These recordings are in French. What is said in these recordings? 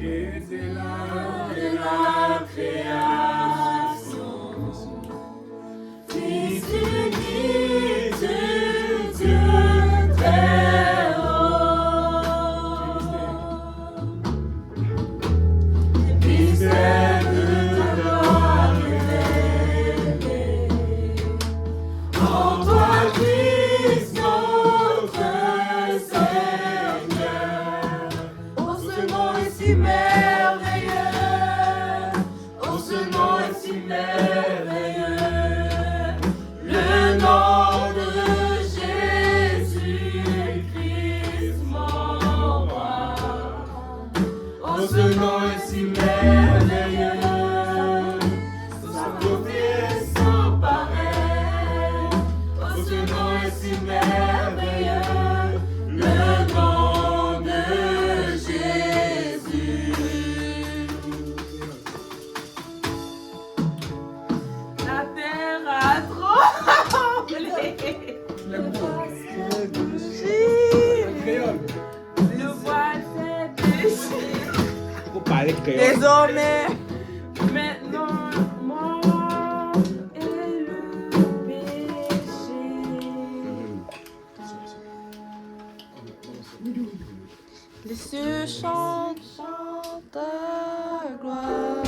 J'étais là dès la création, Fils unique de Dieu très haut, mystère de ta gloire révélée, en toi Christ notre Seigneur. Oh, ce nom est si merveilleux, oh, ce nom est si merveilleux, le nom de Jésus-Christ mon roi. Oh, ce nom est si merveilleux, sa beauté est sans pareil. Oh, ce nom est si merveilleux, le nom de Jésus. La terre a tremblé. Le voile s'est déchiré. Désormais, maintenant, mort est le péché. Les cieux chantent ta gloire.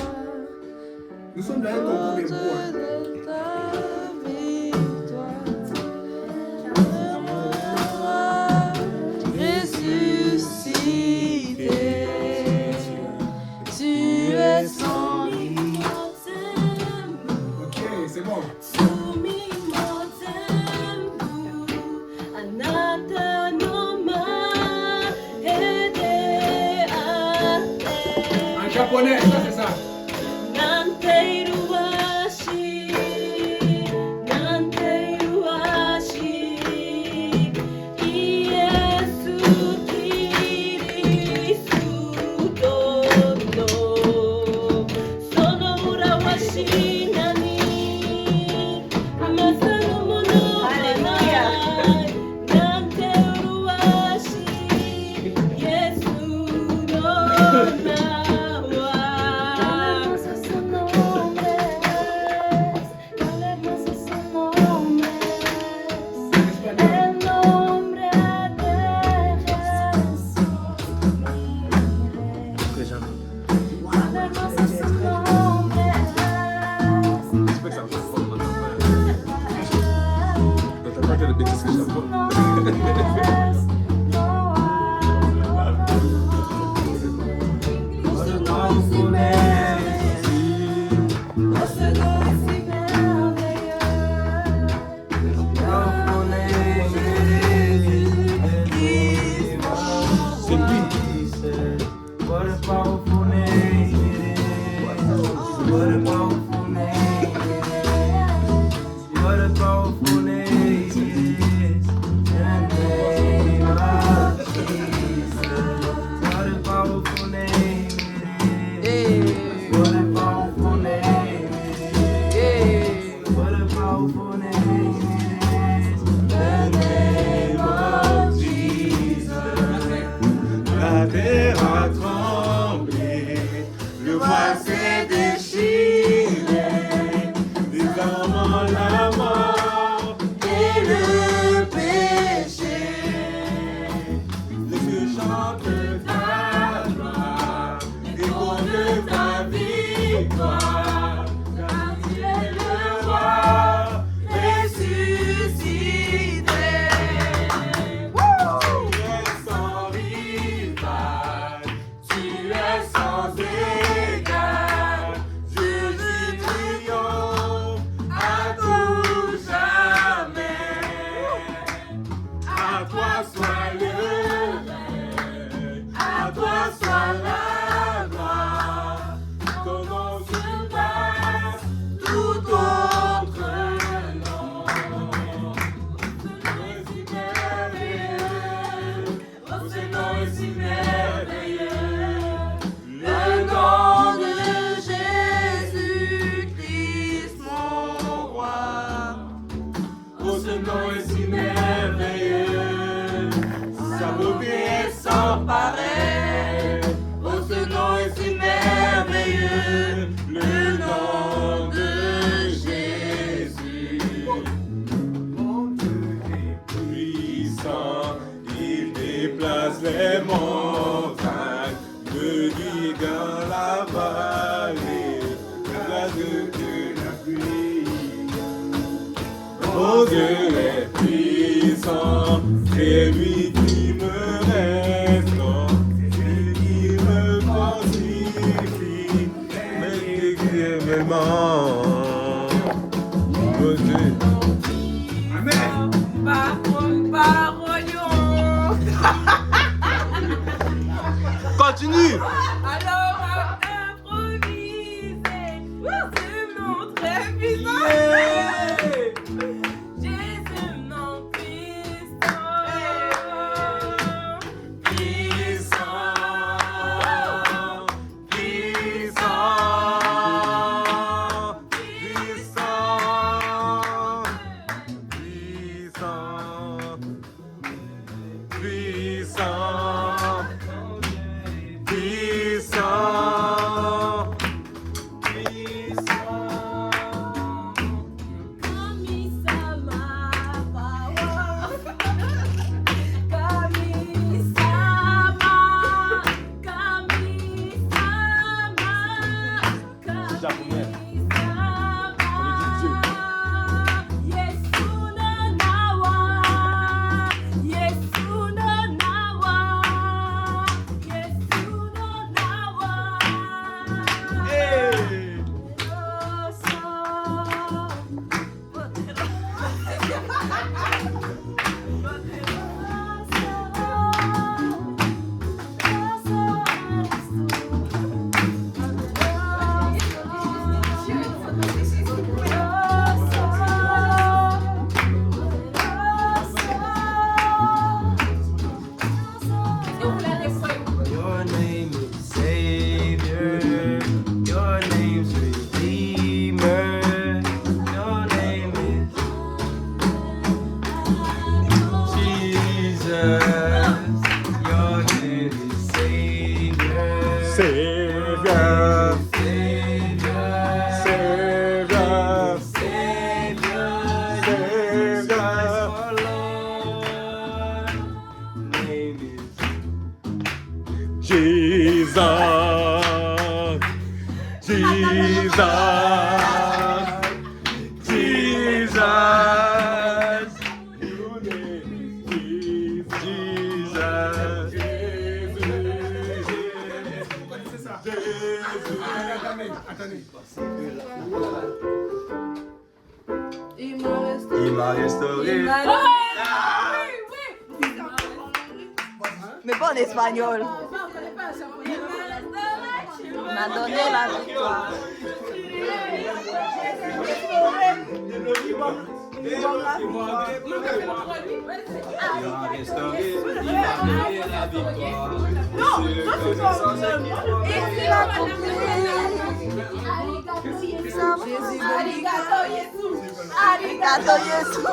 Nous sommes là comme pour les mots. Ok, c'est bon. En japonais, ça c'est ça. What a powerful name it is. What a powerful name it is. What a powerful name it is. In the name of Jesus. What a powerful name it is. What a powerful name it is. What a powerful name it is. The name of Jesus. La terre a tremblé, le voile s'est déchiré, désormais la mort et le péché. Les cieux chantent ta gloire, répondent ta victoire, car tu es le roi ressuscité. Tu es sans rival, tu es sans égal, Jésus triomphe à tout jamais. À toi soit le règne, à toi soit la gloire, ton nom surpasse tout autre nom. Oh, ce nom est si merveilleux, le nom de Jésus-Christ mon roi. Oh, ce nom est si merveilleux, sa beauté est sans pareil. Oh, ce tellement beauté. Amen. Continue. Alors, improviser, c'est mon très puissant. Jésus, mon puissant. Puissant, Your name is Savior. Your name's Redeemer. Your name is Jesus. Your name is Savior. Savior, Savior. Savior, Savior. Savior. Christ our Lord. Name is Jesus, Jesus, Jesus. Your name is Jesus, Vous connaissez ça? Attendez. Il m'a resté. Il m'a restauré. Mais pas en espagnol. Il m'a donné la victoire. Il m'a restauré. Il m'a donné la victoire. Arigato Jésus.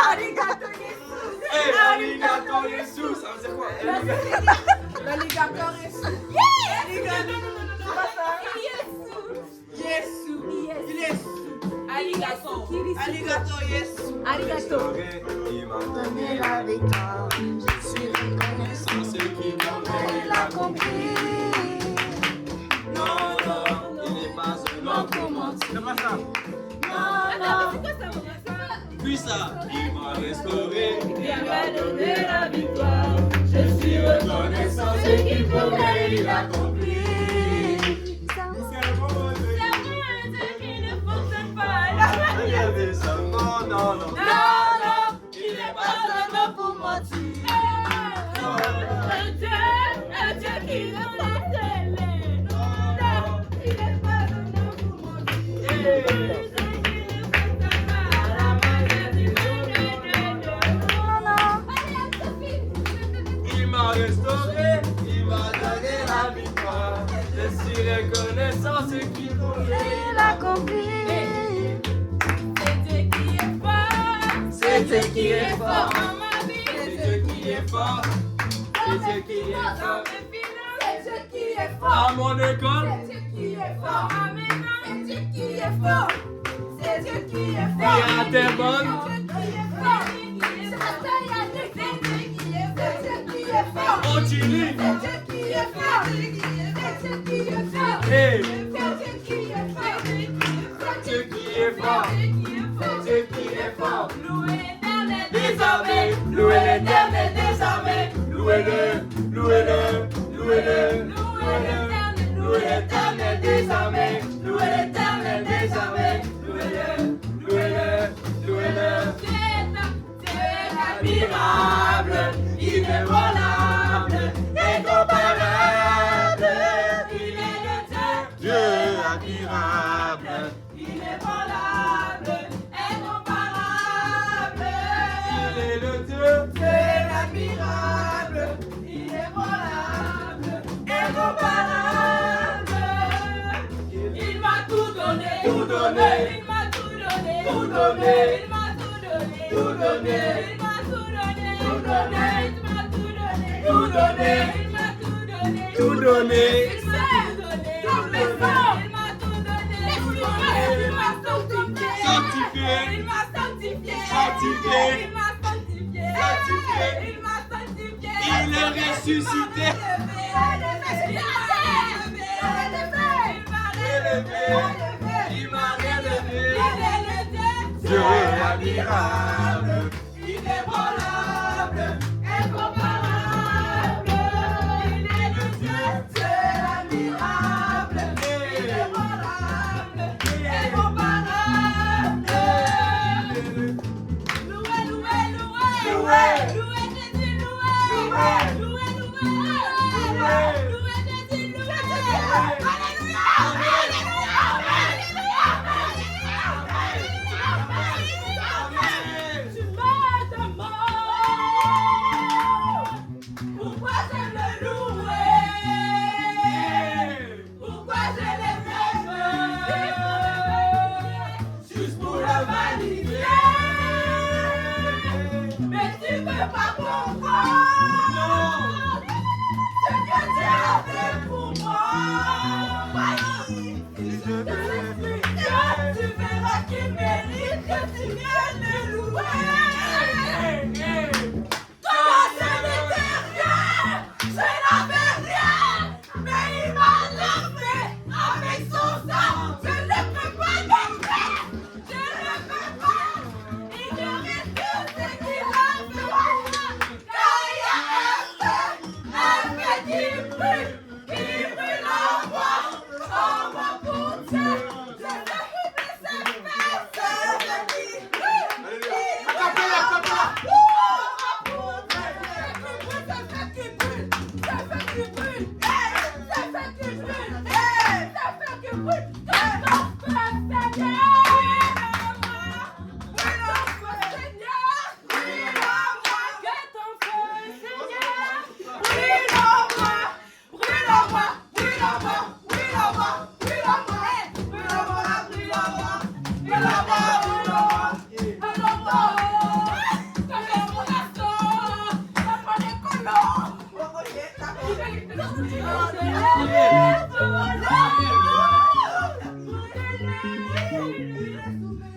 Arigato Arigato Jésus. Ça veut dire quoi? L'alligator Jésus. Arigato. Arigato Jésus. Arigato. Il m'a Donner la victoire. Je suis reconnaissant. ce qu'il m'a Il a compris. Non, non, il n'est pas un homme pour mentir. C'est pas ça. Puis ça, il m'a restauré. Il m'a donné la victoire. Je suis reconnaissant. Ce qu'il pouvait, il a compris. Il y avait seulement, non, non. Il n'est pas un homme pour mentir. Un Dieu qui ne fait télé. Non, il n'est pas un homme pour mentir. Il m'a restauré, il m'a donné la victoire. Je suis reconnaissant ce qu'il pouvait. Il a compris. C'est Dieu qui est fort dans ma vie. C'est Dieu qui est fort. C'est Dieu qui est fort. C'est Dieu qui est fort. À mon école, C'est Dieu qui est fort à mes mains. C'est Dieu qui est fort. C'est Dieu qui est fort. et à tes bonnes. Continue. Hey. Dieu qui est fort. Dieu qui est fort. Désormais, louez l'éternel désormais. Louez-le, louez-le, louez-le, louez-le, louez l'éternel désormais. Louez l'éternel désormais. admirable. inébranlable, incomparable. Il est le Dieu. C'est l'admirable, inébranlable, incomparable. Il m'a tout donné, Tout donné. il m'a tout donné, Tout donné. il m'a tout donné, Tout donné. il m'a tout donné, Tout donné. il m'a tout donné, Tout donné. il m'a tout donné, Tout donné. il m'a tout donné, il m'a tout donné, il m'a sanctifié, Sanctifié. il m'a sanctifié, Sanctifié. il m'a sanctifié, Sanctifié. il m'a sanctifié, Il est ressuscité. Il m'a relevé. Dieu admirable. Inébranlable, incomparable. Il est le Dieu, c'est l'admirable. Inébranlable, incomparable. Loué, loué, loué. Loué. Loué Jésus, loué. Loué. Loué, loué. Loué. Loué Jésus, loué. Alléluia. Alléluia. Tu m'aides de mort. Pourquoi j'aime le louer? Pourquoi je l'aime? Juste pour le valider. Mais tu peux pas comprendre ce que tu as fait pour moi. Tu verras qu'il mérite que tu viennes le louer. Toi, je n'étais rien, je n'avais rien, mais il m'a lavé avec son sang. Je ne peux pas dormir, je ne peux pas ignorer tout ce qu'il a fait pour moi. Car il y a un feu qui brûle en moi, en moi pour Dieu. Je veux couper cette personne qui brûle.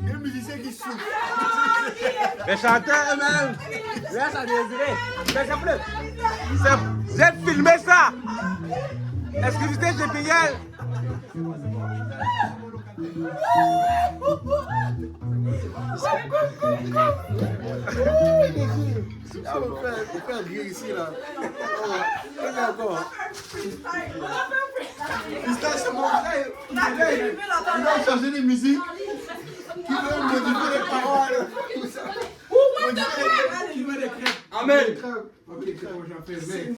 Les musiciens qui souffrent. Les chanteurs eux-mêmes. Laisse à désirer. Mais ça plaît. J'ai filmé ça. Exclusivité chez Piguel. On fait rire ici là. On est encore. Freestyle, c'est mon frère. Il va changer les musiques. Il veut modifier les paroles. Amen. Ok, j'en fais.